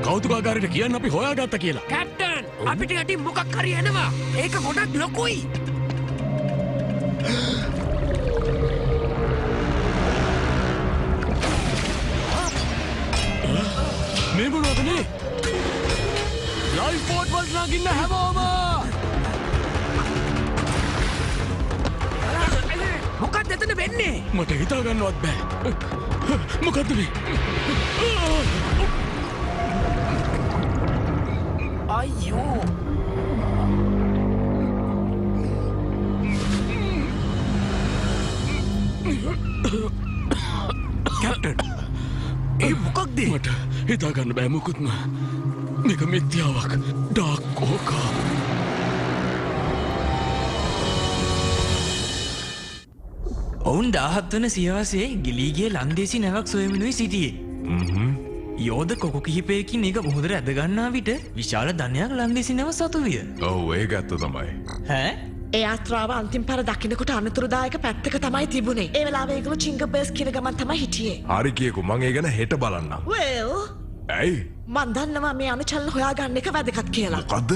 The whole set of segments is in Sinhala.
කෞතුකාගාරයට කියන්න අපි හොයාගත්ත කියලා. කැප්ටන් අපිට යටින් මොකක් හරි එනවා. ඒක ගොඩක් ලොකුයි. මේ මොනවද මේ? ලයිෆ් බෝට් වලට නගින්න හැමෝම. මොකක්ද එතන වෙන්නේ? මට හිතා ගන්නවත් බෑ. මොකද්ද මේ? අයියෝ. කැප්ටන් ඒ මොකක්ද? මට හිතා ගන්න බෑ මොකුත්ම. මේක මිත්‍යාවක්. ඩාර්ක් ඕකා. ඔවුන් 17 වන සියවසේ ගිලීගේ ලන්දේසි නැවක් සොයමිනුයි සිටියේ. යෝධ කොකු කිහිපයකින් ඒක මුහුදට ඇදගන්නා විට විශාල ධනයක් ලන්දේසි නැව සතු විය. ඔව් ඒක ඇත්ත තමයි. ඈ? ඒ ආත්‍රාව අන්තිම පාර දකින්නකොට අනතුරුදායක පැත්තක තමයි තිබුණේ. ඒ වෙලාවේ ඒගොල්ලෝ චිංගබර්ස් කියන ගමන් තමයි හිටියේ. හරි කියකෝ මං ඒ ගැන හෙට බලන්නම්. well ඇයි? මන් දන්නවා මේ අනුචලන හොයාගන්න එක වැදගත් කියලා. මොකද්ද?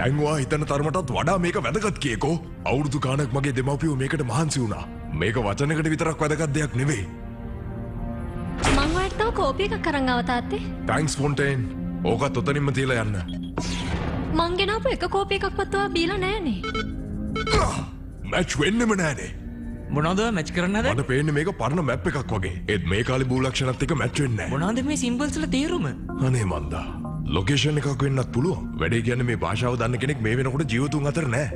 දැන් වා හිතන තරමටත් වඩා මේක වැදගත් කියකෝ. අවුරුදු ගාණක් මගේ දෙමව්පියෝ මේකට මහන්සි වුණා. මේක වචනයකට විතරක් වැදගත් දෙයක් නෙවෙයි. මං ඔයාලට තව කෝපි එකක් අරන් ආවා තාත්තේ. තැන්ක්ස් ෆොන්ටේන්. ඕකත් ඔතනින්ම තියලා යන්න. මං ගෙනාපු එක කෝපි එකක්වත් ඔයා බීලා නෑනේ. මැච් වෙන්නෙම නෑනේ. මොනවද මැච් කරන්න හදන්නේ? මට පේන්නේ මේක පරණ මැප් එකක් වගේ. ඒත් මේ කාලේ බූලක්ෂණත් එක්ක මැච් වෙන්නේ නෑ. මොනවද මේ සිම්බල්ස් වල තේරුම? අනේ මන්දා. ලොකේෂන් එකක් වෙන්නත් පුළුවන්. වැඩේ කියන්නේ මේ භාෂාව දන්න කෙනෙක් මේ වෙනකොට ජීවතුන් අතර නෑ.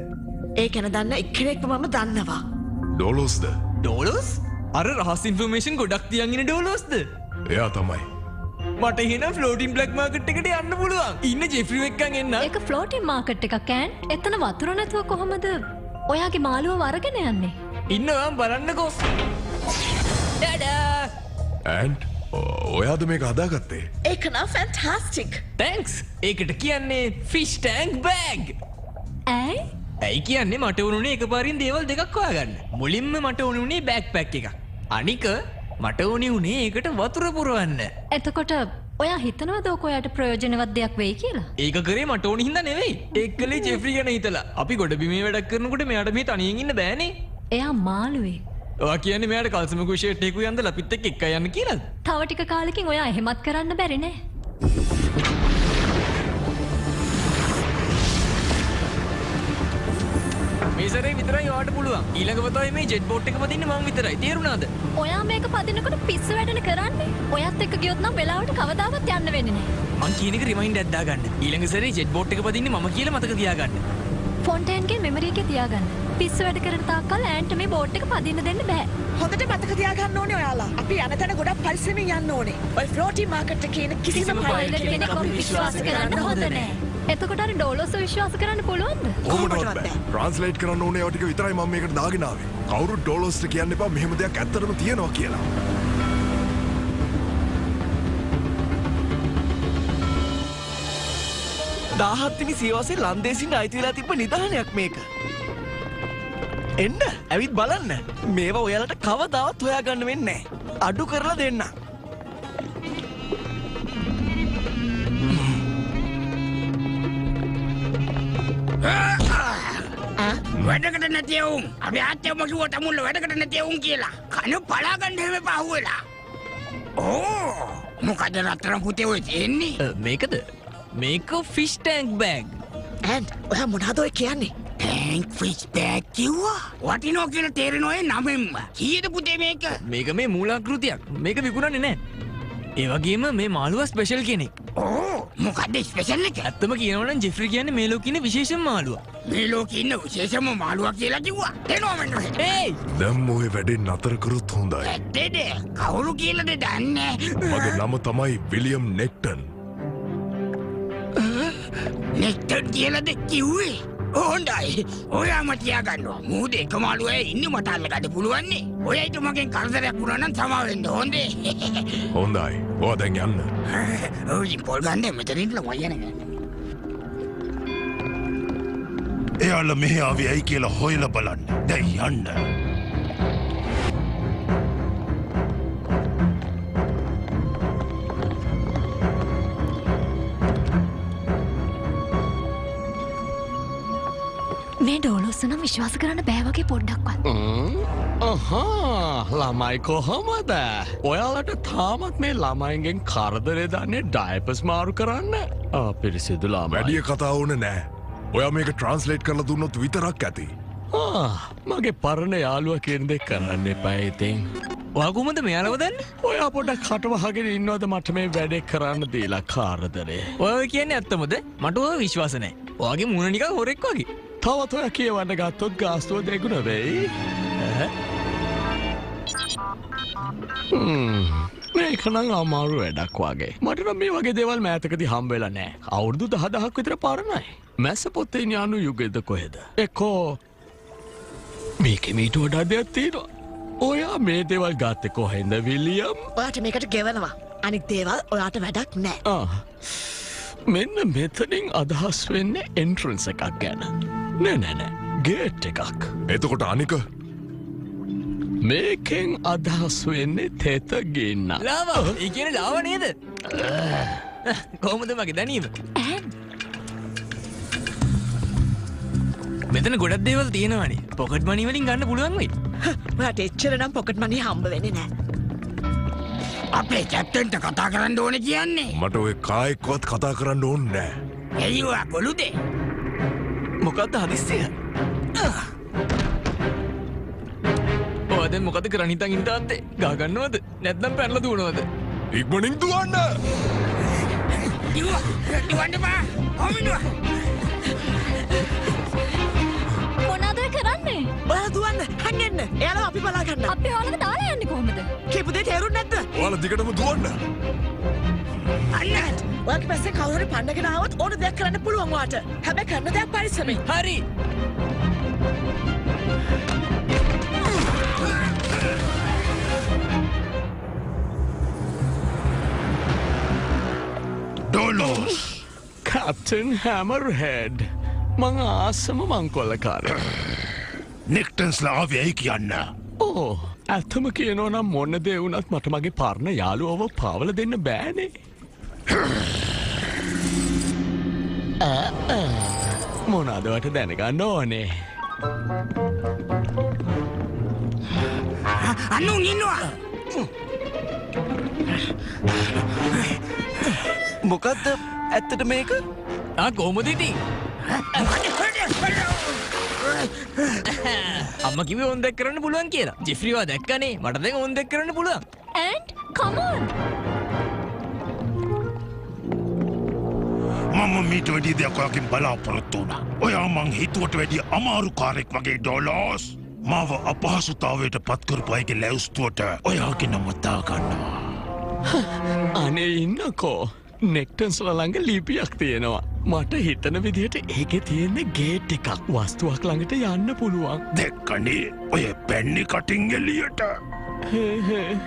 ඒ ගැන දන්න එක්කෙනෙක්ව මම දන්නවා. ඩෝලෝස්ද? ඩෝලෝස්? අර රහස් ඉන්ෆර්මේෂන් ගොඩක් තියන් ඉන්න ඩෝලෝස්ද? එයා තමයි. මට එහෙනම් ෆ්ලෝටින් බ්ලැක් මාකට් එකට යන්න පුළුවන්. ඉන්න ජෙෆ්රි එක්කන් එන්න. ඒක ෆ්ලෝටින් මාකට් එකක් කෑන්. එතන වතුර නැතුව කොහමද ඔයාගේ මාළුව වරගෙන යන්නේ? ඉන්නවා බලන්නකෝ. ඩඩා. ඇන්ඩ් ඔයාද මේක හදාගත්තේ? ඒක නම් ෆැන්ටාස්ටික්. තැන්ක්ස්. ඒකට කියන්නේ ෆිෂ් ටැන්ක් බෑග්. ඇයි? ඇයි කියන්නේ මට උනුනේ එකපාරින් දේවල් දෙකක් හොයාගන්න. මුලින්ම මට උනුනේ බෑක්පැක් එකක්. අනික මට උනේ ඒකට වතුර පුරවන්න. එතකොට ඔයා හිතනවද ඔක ඔයාට ප්‍රයෝජනවත් දෙයක් වෙයි කියලා? ඒක කරේ මට ඕන හින්දා නෙවෙයි. ඒක කළේ ජෙෆ්රි ගැන හිතලා. අපි ගොඩබිමේ වැඩක් කරනකොට මෙයාට මේ තනියෙන් ඉන්න බෑනේ. එයා මාළුවේ. ඔයා කියන්නේ මෙයාට කල්සමකු ෂර්ට් එකක් යන්දලා අපිත් එක්ක එක්ක යන්න කියලාද? තව ටික කාලෙකින් ඔයා එහෙමත් කරන්න බැරි නේ. මේ සැරේ විතරයි ඔයාට පුළුවන්. ඊළඟ වතාවේ මේ ජෙට් බෝට් එක පදින්නේ මම විතරයි. තේරුණාද? ඔයා මේක පදිනකොට පිස්සු වැඩන කරන්නේ. ඔයත් එක්ක ගියොත් නම් වෙලාවට කවදාවත් යන්න වෙන්නේ නැහැ. මං කියන එක රිමයින්ඩ් එකක් දාගන්න. ඊළඟ සැරේ ජෙට් බෝට් එක පදින්නේ මම කියලා මතක තියාගන්න. ෆොන්ටේන්ගේ මෙමරි එකේ තියාගන්න. පිස්සු වැඩ කරන තාක්කල් ඈන්ට මේ බෝට් එක පදින්න දෙන්න බෑ. හොඳට මතක තියාගන්න ඕනේ ඔයාලා. අපි යන තැන ගොඩක් පරිස්සමින් යන්න ඕනේ. ඔය ෆ්ලෝටින් මාකට් එකේ ඉන්න කිසිම පයිලට් කෙනෙක් අපි විශ්වාස කරන්න හොඳ නෑ. එතකොට අර ඩෝලෝස් විශ්වාස කරන්න පුළුවන්ද? කොහොමදවත් බෑ. ට්‍රාන්ස්ලේට් කරන්න ඕනේ ඒවා ටික විතරයි මම මේකට දාගෙන ආවේ. කවුරුත් ඩෝලෝස්ට කියන්න එපා මෙහෙම දෙයක් ඇත්තටම තියෙනවා කියලා. දාහත්වෙනි සියවසේ ලන්දේසින්ට අයිති වෙලා තිබ්බ නිධානයක් මේක. එන්න ඇවිත් බලන්න. මේවා ඔයාලට කවදාවත් හොයාගන්න වෙන්නේ නැහැ. අඩු කරලා දෙන්න. වැඩකට නැතිවුම් අපි ආච්චිම කිව්වා තමුල්ල වැඩකට නැතිවුම් කියලා. කන පලාගන්න හැම පහුවෙලා. ඕ මොකද රත්තරන් පුතේ ඔය තියෙන්නේ? මේකද? මේක ෆිෂ් ටැන්ක් බෑග්. ඇන්ඩ් ඔයා මොනවද ඔය කියන්නේ? ටැන්ක් ෆිෂ් බෑග් කිව්වා? වටිනෝ කියලා තේරෙනව ඒ නමෙන්ම. කීයද පුතේ මේක? මේක මේ මූලාකෘතියක්. මේක විකුණන්නේ නැහැ. ඒ වගේම මේ මාළුවා ස්පෙෂල් කෙනෙක්. ඕ මොකද ස්පෙෂල් එක? ඇත්තම කියනවනම් ජෙෆ්රි කියන්නේ මේ ලෝකේ ඉන්න විශේෂම මාළුවා. මේ ලෝකේ ඉන්න විශේෂම මාළුවා කියලා කිව්වා. එනවා මෙන්න. ඒයි! දැන් මොහේ වැඩේ නතර කරොත් හොඳයි. ඇත්තද? කවුරු කියලාද දන්නේ? මගේ නම තමයි විලියම් නෙක්ටන්. නෙක්ටන් කියලාද කිව්වේ? හොඳයි. ඔයාම තියාගන්නවා. මූද එක මාළුවා ඉන්න මට අල්ලගන්න පුළුවන් නේ. ඔයයිට මගෙන් කරදරයක් වුණා නම් සමාව වෙන්න හොඳේ. හොඳයි. ඔයා දැන් යන්න. ඔව් ඉතින් පොල් ගන්න මෙතන ඉන්න වයන. එයාල මෙහෙ ආවේ ඇයි කියලා හොයලා බලන්න. දැන් යන්න. මේ ඩෝලොස්ස නම් විශ්වාස කරන්න බෑ වගේ පොඩ්ඩක්වත්. ළමයි කොහොමද? ඔයාලට තාමත් මේ ළමයින්ගෙන් කරදරේ දන්නේ ඩයපස් මාරු කරන්න? පිරිසිදු ළමයි. වැඩිය කතා ඕනේ නෑ. ඔයා මේක ට්‍රාන්ස්ලේට් කරලා දුන්නොත් විතරක් ඇති. මගේ පරණ යාළුවා කියන දේ කරන්න එපා ඉතින්. ඔයා කොහොමද මෙයාලව දන්නේ? ඔයා පොඩ්ඩක් කටවහගෙන ඉන්නවද මට මේ වැඩේ කරන්න දීලා කාරදරේ? ඔය කියන්නේ ඇත්තමද? මට ඔය විශ්වාස නැහැ. ඔයාගේ මූණ නිකන් හොරෙක් වගේ. තවත් ඔය කියවන්න ගත්තොත් ගාස්තුව දෙගුණ වෙයි. මේක නම් අමාරු වැඩක් වගේ. මට නම් මේ වගේ දේවල් මෑතකදී හම්බ වෙලා නැහැ. අවුරුදු 10,000ක් විතර පරණයි. මැස්ස පොතේ ඥානු යුගයේද කොහෙද? එක්කෝ මේකේ මීට වඩා දෙයක් තියෙනවා. ඔයා මේ දේවල් ගත්තේ කොහෙන්ද විලියම්? ඔයාට මේකට ගෙවනවා. අනිත් දේවල් ඔයාට වැඩක් නෑ. මෙන්න මෙතනින් අදහස් වෙන්නේ එන්ට්‍රන්ස් එකක් ගැන. නෑ ගේට් එකක්. එතකොට අනික මේකෙන් අදහස් වෙන්නේ තෙත ගින්න. ලාවා ඒ කියන්නේ ලාවා නේද? කොහොමද මගේ දැනීම? මෙතන ගොඩක් දේවල් තියෙනවානේ. පොකට් මනි වලින් ගන්න පුළුවන් වෙයි. ඔයාට එච්චර නම් පොකට් මනි හම්බ වෙන්නේ නෑ. අපේ කැප්ටන්ට කතා කරන්න ඕනේ කියන්නේ. මට ඔය කායෙක්වත් කතා කරන්න ඕනේ නෑ. ඇයි ඔයා ගොළුදේ? මොකක්ද හදිස්සිය? ඔය දැන් මොකද කරන්න හිතන් ඉන්න තාත්තේ? ගහ ගන්නවද? නැත්නම් පැනලා දුවනවද? ඉක්මනින් දුවන්න! දිවන්න බා! හොමිනුවා! මොනවද ඔය කරන්නේ? ඔයාලා දුවන්න හැංගෙන්න. එයාලා අපි බලා ගන්න. අපි ඔයාලව දාලා යන්නේ කොහොමද? කියපු දේ තේරුන්නේ නැද්ද? ඔයාලා දිගටම දුවන්න! අන්නත් ඔයාගේ පැත්තෙන් කවුරු හරි පන්නගෙන ආවොත් ඕන දෙයක් කරන්න පුළුවන් ඔයාට. හැබැයි කරන දෙයක් පරිස්සමෙන්. හරි. ඩොලෝස් කැප්ටන් හැමර්හෙඩ්. මං ආසම මංකොල්ලකාරය. නෙක්ටන්ස්ලා ආවේ ඇයි කියන්න. ඕ ඇත්තම කියනවා නම් මොන්න දේ වුණත් මට මගේ පරණ යාළුවව පාවල දෙන්න බෑනේ. මොනාදවට දැනගන්න ඕනේ. අන්නු ඉන්නවා. මොකද්ද ඇත්තට මේක? කොහොමද ඉතින්? අම්මා කිව්වේ ඕන් දැක් කරන්න පුළුවන් කියලා. ජෙෆ්රිවා දැක්කනේ. මට දැන් ඕන් දැක් කරන්න පුළුවන්. And come on. මම මීට වැඩිය දෙයක් ඔයාගෙන් බලාපොරොත්තු වුණා. ඔයා මං හිතුවට වැඩිය අමාරු කාරෙක් වගේ ඩොලෝස්. මාව අපහසුතාවයට පත් කරපු අයගේ ලැයිස්තුවට ඔයාගේ නම දාගන්නවා. අනේ ඉන්නකෝ. නෙක්ටන්ස්ලා ළඟ ලිපියක් තියෙනවා. මට හිතන විදිහට ඒකේ තියෙන්නේ ගේට් එකක්. වස්තුවක් ළඟට යන්න පුළුවන්. දෙක්කනේ ඔය පැන්නි කටින් එලියට.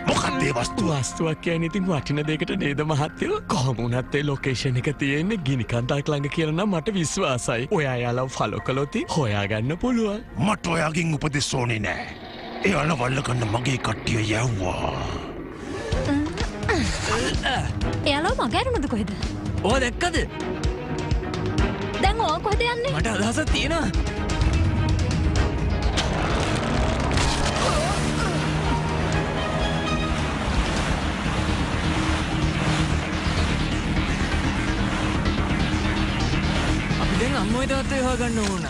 මොකක්ද ඒ වස්තුව? වස්තුවක් කියන්නේ ඉතින් වටින දෙයකට නේද මහත්තයෝ? කොහොම වුණත් ඒ ලොකේෂන් එක තියෙන්නේ ගිනි කන්දක් ළඟ කියලා නම් මට විශ්වාසයි. ඔයා යාළුව ෆලෝ කළොත් හොයාගන්න පුළුවන්. මට ඔයාගෙන් උපදෙස් ඕනේ නෑ. එයාලා වල්ලගන්න මගේ කට්ටිය යව්වා. එයාලව මගහැරුණද කොහෙද? ඔය දැක්කද? දැන් ඕක කොහෙද යන්නේ? මට අදහසක් තියෙනවා. අපි දැන් අම්මෝයි තාත්තයි හොයාගන්න ඕන.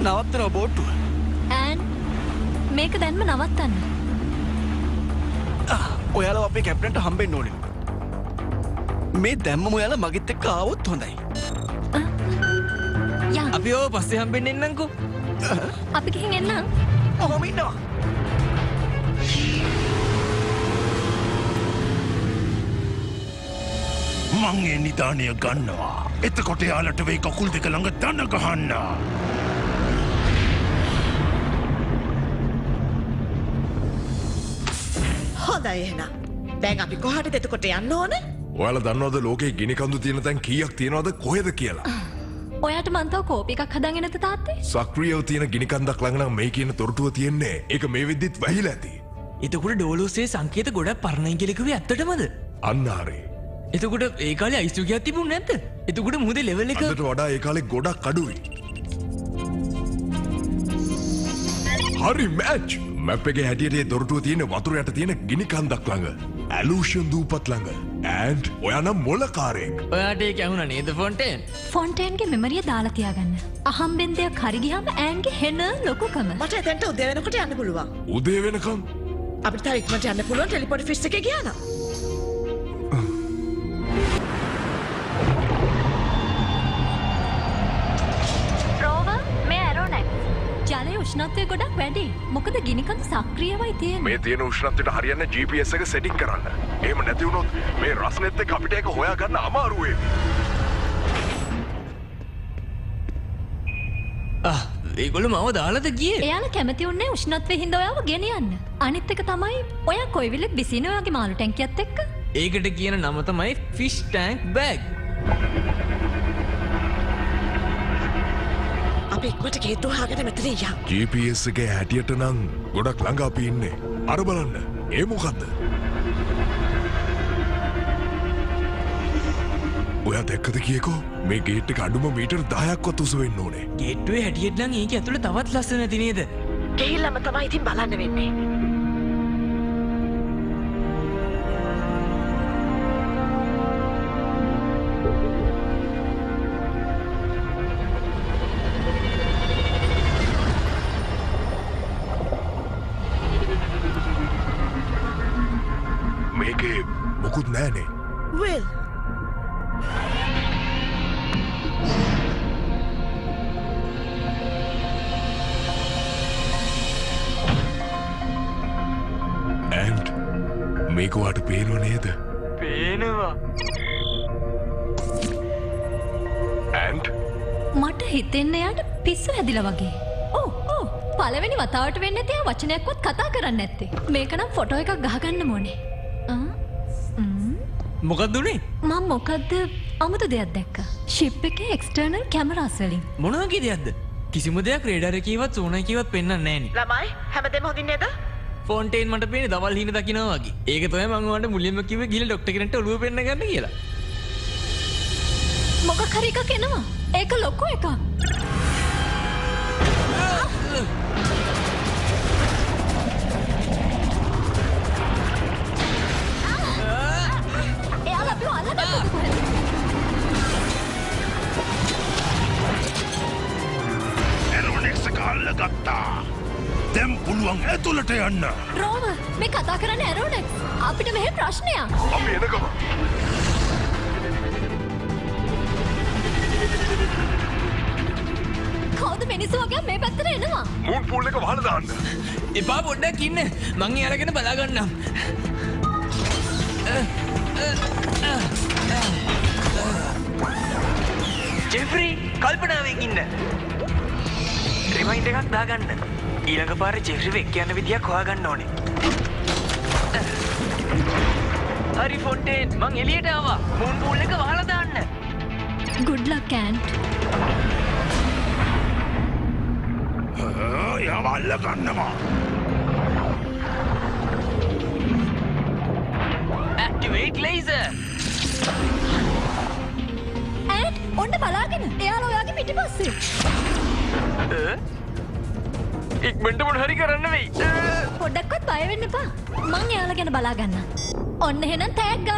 නවත්තනවා බෝට්ටුව. And මේක දැන්ම නවත්තන්න. ඔයාලා අපේ කැප්ටන්ට හම්බෙන්න ඕනේ. මේ දැම්මම ඔයාලා මගෙත් එක්ක ආවොත් හොඳයි. යන්න. අපි ඕව පස්සේ හම්බෙන්න එන්නම්කෝ. අපි ගිහින් එන්නම්. ඔහොම ඉන්නවා. මං ඒ නිදානය ගන්නවා. එතකොට යාලට වෙයි කකුල් දෙක ළඟ දන ගහන්න. හොඳයි එහෙනම්. දැන් අපි කොහටද එතකොට යන්න ඕනේ? ඔයාලා දන්නවද ලෝකේ ගිනිකඳු තියෙන තැන් කීයක් තියෙනවද කොහෙද කියලා? ඔයාට මන්තව කෝපි එකක් හදාගෙන නැත තාත්තේ? සක්‍රියව තියෙන ගිනිකන්දක් ළඟ නම් මේ කියන තොරතුව තියෙන්නේ. ඒක මේ වෙද්දිත් වැහිලා ඇති. එතකොට ඩෝලෝසේ සංකේත ගොඩක් පරණයි කියලා කිව්වේ ඇත්තටමද? අන්න හරි. එතකොට ඒ කාලේ අයිසුගයක් තිබුණ නැද්ද? එතකොට මුහුදේ ලෙවල් එක අදට වඩා ඒ කාලේ ගොඩක් අඩුයි. හරි මැච්! මැප් එකේ හැටියට ඒ දොරටුව තියෙන වතුර යට තියෙන ගිනිකන්දක් ළඟ. ඇලූෂන් දූපත් ළඟ. and ඔයා නම් මොලකාරයෙක්. ඔයාට ඒක ඇහුණා නේද ෆොන්ටේන්? ෆොන්ටේන්ගේ මෙමරිය දාලා තියාගන්න. අහම්බෙන් දෙයක් හරි ගියාම ඈන්ගේ හෙන ලොකුකම. මට එතෙන්ට උදේ වෙනකොට යන්න පුළුවන්. උදේ වෙනකම් අපිට තව ඉක්මනට යන්න පුළුවන් ටෙලිපෝට් ෆිස් එකේ ගියා නම්. රෝවර් මේ ඇරෝනැක්ස්. ජලයේ උෂ්ණත්වය ගොඩක් වැඩි. මොකද ගිනිකඳ සක්‍රියවයි තියෙන්නේ. මේ තියෙන උෂ්ණත්වයට හරියන්න GPS එක සෙටින් කරන්න. එහෙම නැති වුණොත් මේ රස්නෙත් එක්ක අපිට ඒක හොයාගන්න අමාරු වෙයි. ඒගොල්ලෝ මම දාලාද ගියේ? එයාලා කැමති උන්නේ උෂ්ණත්වය හින්දා ඔයාව ගෙනියන්න. අනිත් එක තමයි ඔයා කොයි විලක් බිසින ඔයාගේ මාළු ටැංකියත් එක්ක. ඒකට කියන නම තමයි ෆිෂ් ටැන්ක් බෑග්. අපි ඉක්මනට ගේට්ටු හොයාගෙන මෙතන යන්න. GPS එකේ හැටියට නම් ගොඩක් ළඟ අපි ඉන්නේ. අර බලන්න. ඒ මොකද්ද? ඔයා දැක්කද කියකෝ? මේ ගේට් එක අඩුම මීටර් 10ක්වත් උස වෙන්න ඕනේ. ගේට්ටුවේ හැටියට නම් ඒක ඇතුළේ තවත් ලස්සන නැති නේද? ගිහිල්ලාම තමයි ඉතින් බලන්න වෙන්නේ. මේකේ මොකුත් නෑනේ. Will and මේක වාට පේනව නේද? පේනවා. and මට හිතෙන්නේ යාට පිස්සු හැදිලා වගේ. ඔව් පළවෙනි වතාවට වෙන්නේ තියා වචනයක්වත් කතා කරන්නේ නැත්තේ. මේක නම් ෆොටෝ එකක් ගහගන්න ඕනේ. මොකක්ද උනේ? මම මොකද්ද අමුතු දෙයක් දැක්කා. ෂිප් එකේ එක්ස්ටර්නල් කැමරාස් වලින්. මොන වගේ දෙයක්ද? කිසිම දෙයක් රේඩාර් එකේවත් සෝනා එකේවත් පෙන්වන්නේ නැහනේ. ළමයි හැමදේම හොඳින් නේද? ෆොන්ටේන් මට පේන්නේ දවල් හීන දකින්නවා වගේ. ඒක තමයි මම ඔයාලට මුලින්ම කිව්වේ ගිහලා ડોක්ටර් කෙනෙක්ට ඔළුව පෙන්න ගන්න කියලා. මොකක් හරි එකක් එනවා. ඒක ලොකු එකක්. එයාලා අපිව අල්ලගත්තද කොහෙද? ඇරෝනෙක්ස් එක අල්ලගත්තා. දැන් පුළුවන් ඇතුළට යන්න. රෝවර් මේ කතා කරන්නේ ඇරෝනෙක්ස්. අපිට මෙහෙ ප්‍රශ්නයක්. අපි එනකම. කවුද මිනිස්සු වගේ මේ පැත්තට එනවා? මූන් පූල් එක වහලා දාන්න. එපා පොඩ්ඩක් ඉන්න. මං ඒ අරගෙන බලා ගන්නම්. ජෙෆ්රි කල්පනාවෙන් ඉන්න. රිමයින්ඩ් එකක් දාගන්න. ඊළඟ පාරේ ජෙෆ්රිව එක්ක යන විදියක් හොයාගන්න ඕනේ. හරි ෆොන්ටේන් මං එළියට ආවා. මූන් පූල් එක වහලා දාන්න. good luck ant. යාව අල්ලගන්නවා. activate laser. ant ඔන්න බලාගෙන. එයාලා ඔයාගේ පිටිපස්සේ. ඉක්මනට මොන හරි කරන්න වෙයි. පොඩ්ඩක්වත් බය වෙන්න එපා. මං එයාලා ගැන බලා ගන්නම්. ඔන්න එහෙනම් තෑග්ගක්.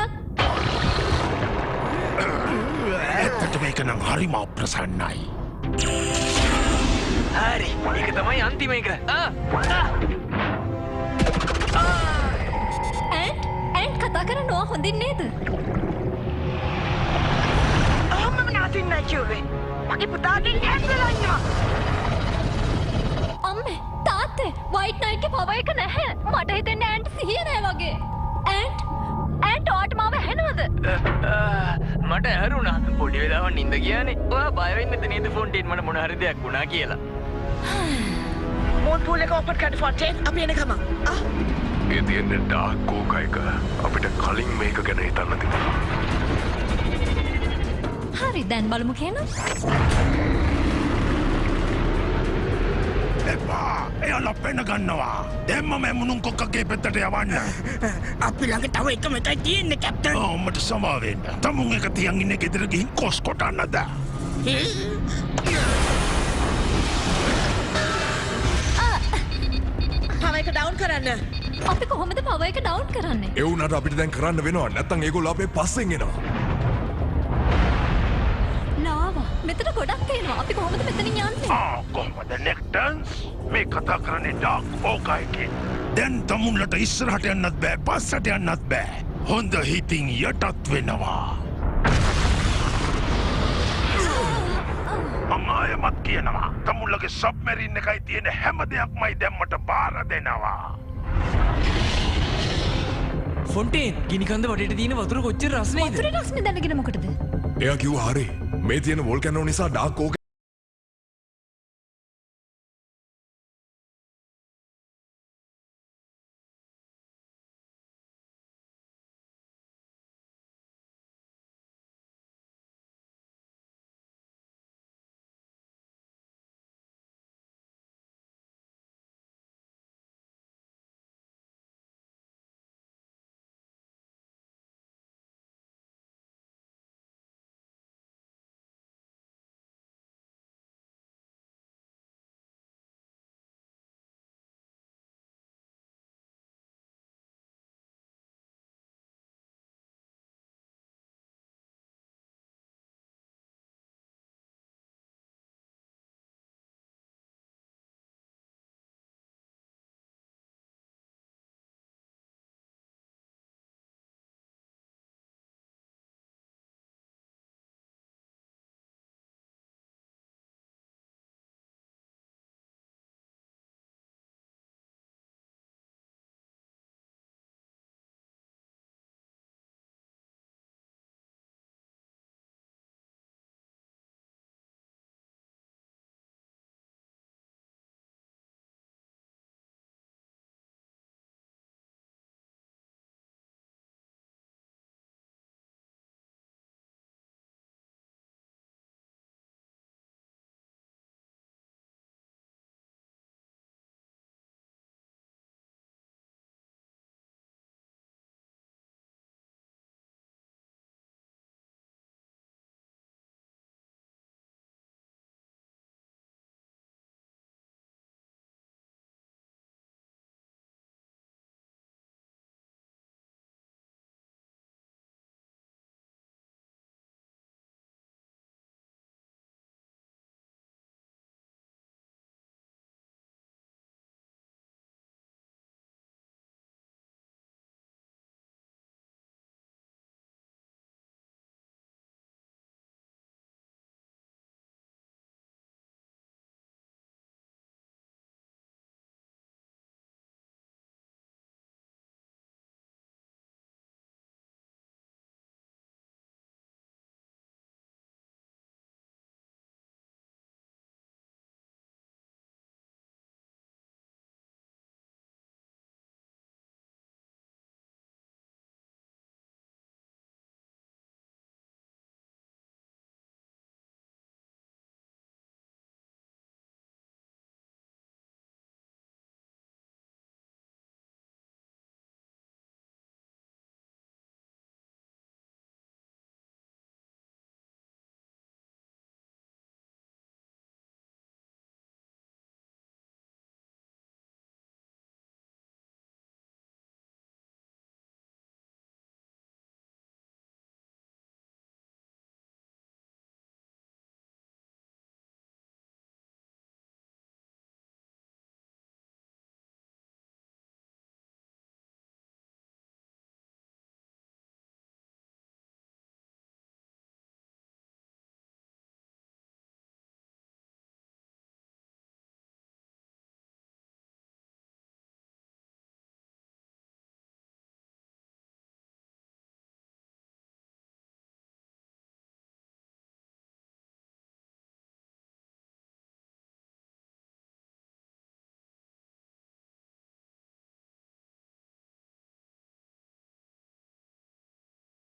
ඇත්තට මේක නම් හරිම අප්‍රසන්නයි. හරි. ඒක තමයි අන්තිම එක. ඈන්ට් කතා කරනවා හොඳින් නේද? මම නතින් නැකියුවේ. මගේ පුතාගෙන් ඇස්සලා ඉන්නවා. අම්මේ තාත්තේ වයිට් නයිට්ගේ පව එක නැහැ. මට හිතෙන්නේ ඈන්ට් සිහිය නැහැ වගේ. ඈන්ට් ඔයාට මාව ඇහෙනවද? මට ඇරුණා. පොඩි වෙලාවක් නිින්ද ගියානේ. ඔයා බය වෙන්නේ නැද්ද නේද ෆොන්ටේන් මට මොන හරි දෙයක් වුණා කියලා? මූන් පූල් එක ඕපන් කරන්න ෆොන්ටේන් අපි එන ගමන්. ඒ තියෙන්නේ ඩාක් කෝකයික. අපිට කලින් මේක ගැන හිතන්න තිබුණා. හරි දැන් බලමු කියනවා. එපා එයාලා පෙන ගන්නවා දෙම්ම මේ මුණුන් කොක්කගේ පෙත්තට යවන්න අපි ළඟ තව එකම එකයි තියෙන්නේ කැප්ටන්. ඔම්මට සමාවෙන්න තමුන් එක තියන් ඉන්න ගෙදර ගිහින් කොස් කොටන්නද පව එක ඩවුන් කරන්න. අපි කොහොමද පව එක ඩවුන් කරන්නේ? ඒ වුණාට අපිට දැන් කරන්න වෙනවා. නැත්තම් ඒගොල්ලෝ අපේ පස්සෙන් එනවා. ලාවා මෙතන ගොඩක් තියෙනවා. අපි කොහොමද මෙතනින් යන්නේ? කොහොමද නෙක්ටන්ස් මේ කතා කරන්නේ ඩාක් ඕකයිකින් දැන් තමුන්ලට ඉස්සරහට යන්නත් බෑ පස්සට යන්නත් බෑ හොඳ හිතින් යටත් වෙනවා මම ආයෙමත් කියනවා තමුන්ලගේ සබ්මැරින් එකයි තියෙන හැම දෙයක්මයි දැම්මට බාර දෙනවා ෆොන්ටේන් ගිනිකන්ද වටේට තියෙන වතුර කොච්චර රස්නේද? වතුරේ රස්නේ දැනගෙන මොකටද? එයා කිව්වා හරි. මේ තියෙන වෝල්කැනෝ නිසා ඩාක් කෝක